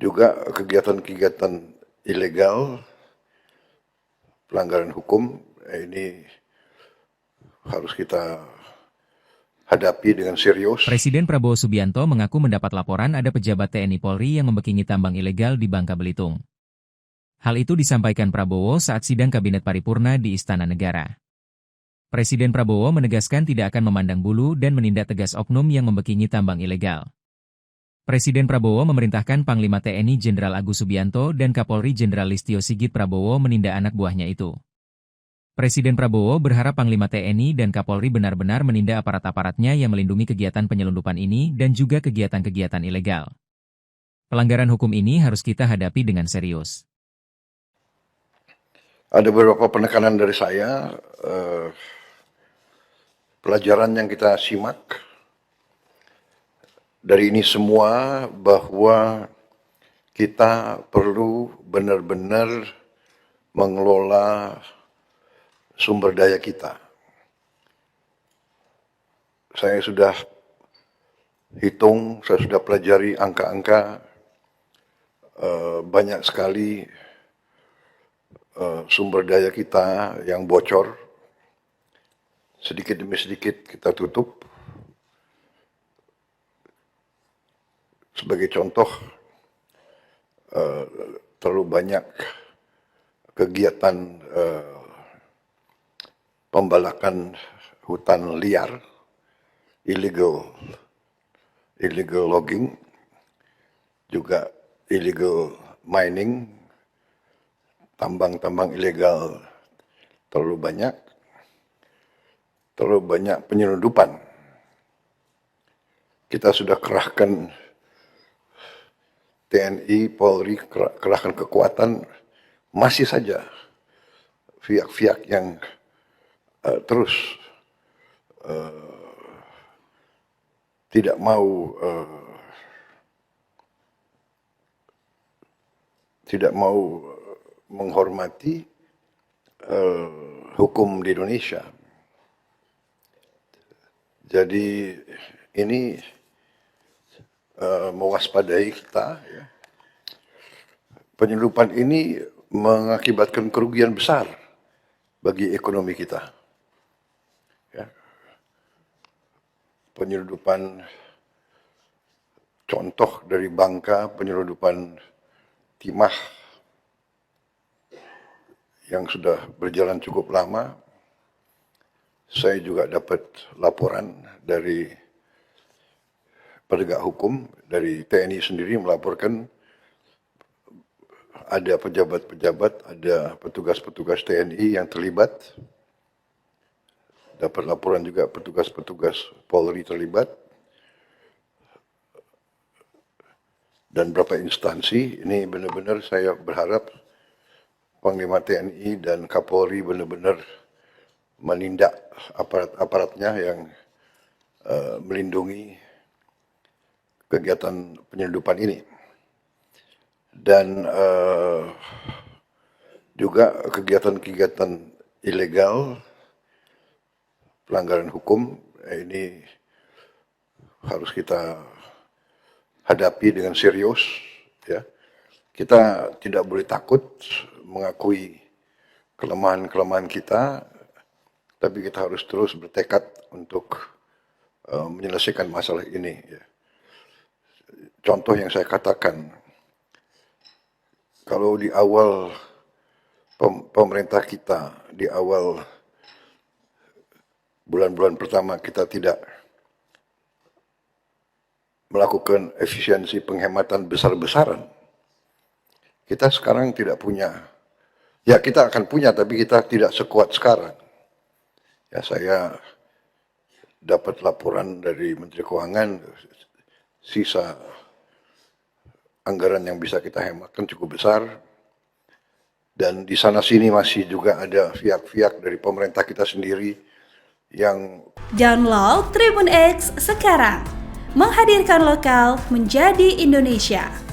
juga kegiatan-kegiatan ilegal, pelanggaran hukum, ini harus kita hadapi dengan serius. Presiden Prabowo Subianto mengaku mendapat laporan ada pejabat TNI Polri yang membekingi tambang ilegal di Bangka Belitung. Hal itu disampaikan Prabowo saat sidang Kabinet Paripurna di Istana Negara. Presiden Prabowo menegaskan tidak akan memandang bulu dan menindak tegas oknum yang membekingi tambang ilegal. Presiden Prabowo memerintahkan Panglima TNI Jenderal Agus Subianto dan Kapolri Jenderal Listio Sigit Prabowo menindak anak buahnya itu. Presiden Prabowo berharap Panglima TNI dan Kapolri benar-benar menindak aparat-aparatnya yang melindungi kegiatan penyelundupan ini dan juga kegiatan-kegiatan ilegal. Pelanggaran hukum ini harus kita hadapi dengan serius. Ada beberapa penekanan dari saya, pelajaran yang kita simak dari ini semua bahwa kita perlu benar-benar mengelola sumber daya kita. Saya sudah hitung, saya sudah pelajari angka-angka, banyak sekali sumber daya kita yang bocor, sedikit demi sedikit kita tutup. Sebagai contoh, terlalu banyak kegiatan pembalakan hutan liar, illegal logging, juga illegal mining, tambang-tambang ilegal terlalu banyak penyelundupan. Kita sudah kerahkan TNI, Polri, kerahkan kekuatan, masih saja pihak-pihak yang terus tidak mau menghormati hukum di Indonesia. Jadi ini mewaspadai kita. Ya. Penyelundupan ini mengakibatkan kerugian besar bagi ekonomi kita. Ya. Penyelundupan, contoh dari Bangka, penyelundupan timah yang sudah berjalan cukup lama. Saya juga dapat laporan dari penegak hukum, dari TNI sendiri melaporkan ada pejabat-pejabat, ada petugas-petugas TNI yang terlibat. Dapat laporan juga petugas-petugas Polri terlibat. Dan beberapa instansi, ini benar-benar saya berharap Panglima TNI dan Kapolri benar-benar menindak aparat-aparatnya yang melindungi kegiatan penyelundupan ini. Dan juga kegiatan-kegiatan ilegal, pelanggaran hukum, ini harus kita hadapi dengan serius. Ya. Kita tidak boleh takut mengakui kelemahan-kelemahan kita, tapi kita harus terus bertekad untuk menyelesaikan masalah ini. Ya. Contoh yang saya katakan, kalau di awal pemerintah kita, di awal bulan-bulan pertama kita tidak melakukan efisiensi penghematan besar-besaran, kita sekarang tidak punya. Ya kita akan punya, tapi kita tidak sekuat sekarang. Ya saya dapat laporan dari Menteri Keuangan, sisa anggaran yang bisa kita hematkan cukup besar. Dan di sana sini masih juga ada pihak-pihak dari pemerintah kita sendiri yang... Download Tribun X sekarang, menghadirkan lokal menjadi Indonesia.